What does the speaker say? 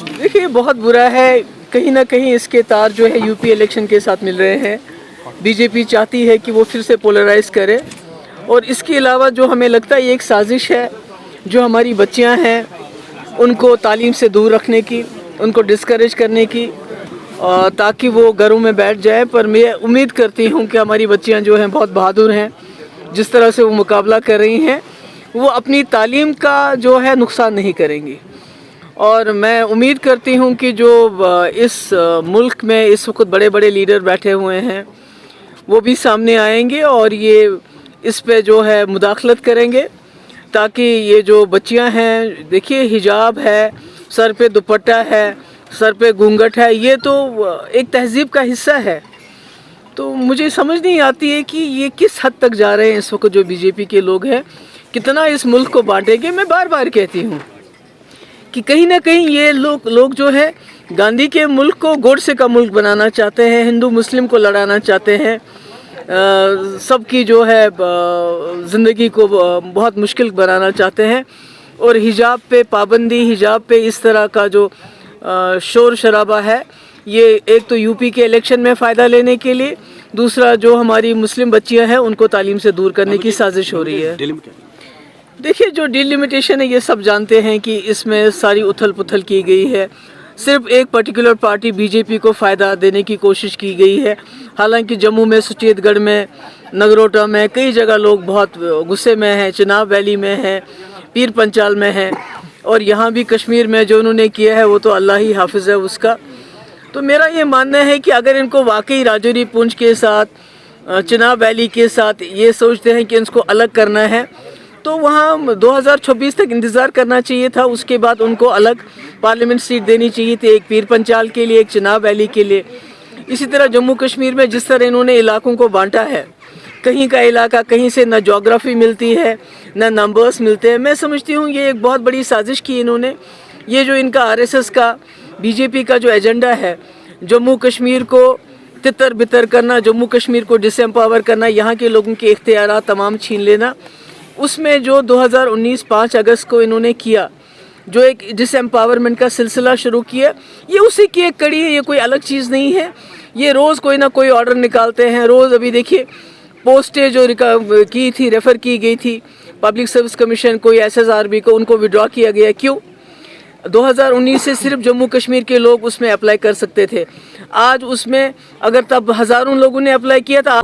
देखिए बहुत बुरा है, कहीं ना कहीं इसके तार जो है यूपी इलेक्शन के साथ मिल रहे हैं। बीजेपी चाहती है कि वो फिर से पोलराइज करे, और इसके अलावा जो हमें लगता है ये एक साजिश है जो हमारी बच्चियां हैं उनको तालीम से दूर रखने की, उनको डिस्करेज करने की, ताकि वो घरों में बैठ जाए। पर मैं उम्मीद करती हूँ कि हमारी बच्चियाँ जो हैं बहुत बहादुर हैं, जिस तरह से वो मुकाबला कर रही हैं वो अपनी तालीम का जो है नुकसान नहीं करेंगी। और मैं उम्मीद करती हूँ कि जो इस मुल्क में इस वक्त बड़े बड़े लीडर बैठे हुए हैं वो भी सामने आएंगे और ये इस पे जो है मुदाखलत करेंगे, ताकि ये जो बच्चियां हैं, देखिए हिजाब है, सर पे दुपट्टा है, सर पे घूंघट है, ये तो एक तहजीब का हिस्सा है। तो मुझे समझ नहीं आती है कि ये किस हद तक जा रहे हैं इस वक्त जो बीजेपी के लोग हैं, कितना इस मुल्क को बांटेंगे। मैं बार बार कहती हूँ कि कहीं ना कहीं ये लोग जो है गांधी के मुल्क को गोडसे का मुल्क बनाना चाहते हैं, हिंदू मुस्लिम को लड़ाना चाहते हैं, सबकी जो है ज़िंदगी को बहुत मुश्किल बनाना चाहते हैं। और हिजाब पे पाबंदी, हिजाब पे इस तरह का जो शोर शराबा है, ये एक तो यूपी के इलेक्शन में फ़ायदा लेने के लिए, दूसरा जो हमारी मुस्लिम बच्चियां हैं उनको तालीम से दूर करने की साजिश हो रही है। देखिए जो डिलिमिटेशन है ये सब जानते हैं कि इसमें सारी उथल पुथल की गई है, सिर्फ एक पर्टिकुलर पार्टी बीजेपी को फ़ायदा देने की कोशिश की गई है। हालांकि जम्मू में, सुचेतगढ़ में, नगरोटा में, कई जगह लोग बहुत गुस्से में हैं, चिनाब वैली में हैं, पीर पंचाल में हैं, और यहाँ भी कश्मीर में जो उन्होंने किया है वो तो अल्लाह ही हाफिज़ है उसका। तो मेरा ये मानना है कि अगर इनको वाकई राजौरी पुंछ के साथ, चिनाब वैली के साथ ये सोचते हैं कि इसको अलग करना है, तो वहाँ 2026 तक इंतज़ार करना चाहिए था। उसके बाद उनको अलग पार्लियामेंट सीट देनी चाहिए थी, एक पीर पंचाल के लिए, एक चिनाब वैली के लिए। इसी तरह जम्मू कश्मीर में जिस तरह इन्होंने इलाकों को बांटा है, कहीं का इलाका कहीं से न जोग्राफी मिलती है न नंबर्स मिलते हैं, मैं समझती हूँ ये एक बहुत बड़ी साजिश की इन्होंने। ये जो इनका आरएसएस का, बीजेपी का जो एजेंडा है, जम्मू कश्मीर को तितर बितर करना, जम्मू कश्मीर को डिसएम्पावर करना, यहाँ के लोगों के इख्तियारात तमाम छीन लेना, उसमें जो 2019 5 अगस्त को इन्होंने किया, जो एक डिसएम्पावरमेंट का सिलसिला शुरू किया, ये उसी की एक कड़ी है, ये कोई अलग चीज़ नहीं है। ये रोज़ कोई ना कोई ऑर्डर निकालते हैं, रोज़ अभी देखिए पोस्टें जो की थी, रेफ़र की गई थी पब्लिक सर्विस कमीशन को, SSRB को, उनको विड्रॉ किया गया। क्यों? 2019 से सिर्फ जम्मू कश्मीर के लोग उसमें अप्लाई कर सकते थे। आज उसमें अगर तब हज़ारों लोगों ने अप्लाई किया था।